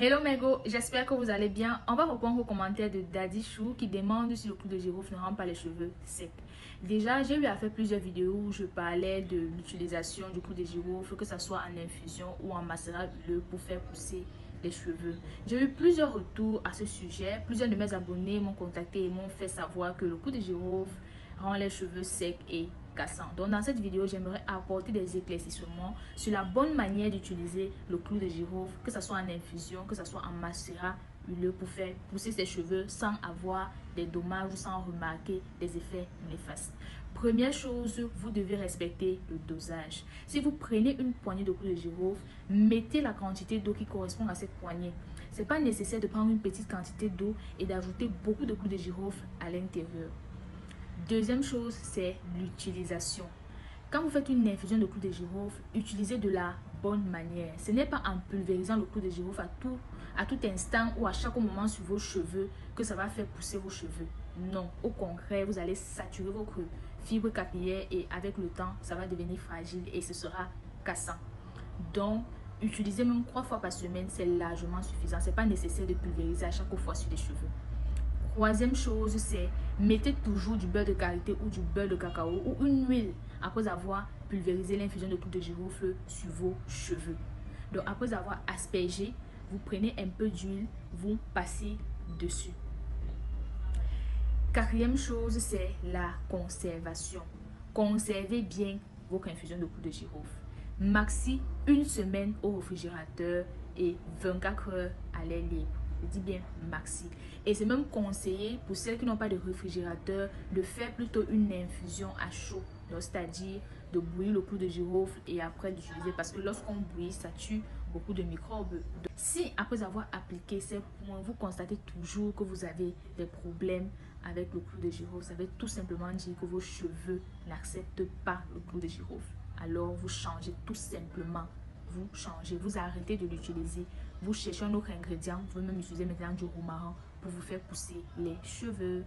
Hello Mego, j'espère que vous allez bien. On va répondre aux commentaires de Daddy Chou qui demande si le clou de girofle ne rend pas les cheveux secs. Déjà, j'ai eu à faire plusieurs vidéos où je parlais de l'utilisation du clou de girofle, que ce soit en infusion ou en macérat huileux pour faire pousser les cheveux. J'ai eu plusieurs retours à ce sujet. Plusieurs de mes abonnés m'ont contacté et m'ont fait savoir que le clou de girofle rend les cheveux secs et cassants. Donc dans cette vidéo, j'aimerais apporter des éclaircissements sur la bonne manière d'utiliser le clou de girofle, que ce soit en infusion, que ce soit en macérat huileux pour faire pousser ses cheveux sans avoir des dommages ou sans remarquer des effets néfastes. Première chose, vous devez respecter le dosage. Si vous prenez une poignée de clou de girofle, mettez la quantité d'eau qui correspond à cette poignée. Ce n'est pas nécessaire de prendre une petite quantité d'eau et d'ajouter beaucoup de clou de girofle à l'intérieur. Deuxième chose, c'est l'utilisation. Quand vous faites une infusion de clou de girofle, utilisez de la bonne manière. Ce n'est pas en pulvérisant le clou de girofle à tout instant ou à chaque moment sur vos cheveux que ça va faire pousser vos cheveux. Non, au contraire, vous allez saturer vos fibres capillaires et avec le temps, ça va devenir fragile et ce sera cassant. Donc, utilisez même 3 fois par semaine, c'est largement suffisant. Ce n'est pas nécessaire de pulvériser à chaque fois sur les cheveux. Troisième chose, c'est mettez toujours du beurre de karité ou du beurre de cacao ou une huile après avoir pulvérisé l'infusion de clou de girofle sur vos cheveux. Donc après avoir aspergé, vous prenez un peu d'huile, vous passez dessus. Quatrième chose, c'est la conservation. Conservez bien votre infusion de clou de girofle. Maxi 1 semaine au réfrigérateur et 24 heures à l'air libre. Je dis bien maxi. Et c'est même conseillé pour celles qui n'ont pas de réfrigérateur de faire plutôt une infusion à chaud. C'est-à-dire de bouillir le clou de girofle et après d'utiliser, parce que lorsqu'on bouillit, ça tue beaucoup de microbes. Si après avoir appliqué ces points, vous constatez toujours que vous avez des problèmes avec le clou de girofle, ça veut tout simplement dire que vos cheveux n'acceptent pas le clou de girofle. Alors vous changez tout simplement. Vous changez, vous arrêtez de l'utiliser, vous cherchez un autre ingrédient, vous pouvez même utiliser maintenant du romarin pour vous faire pousser les cheveux.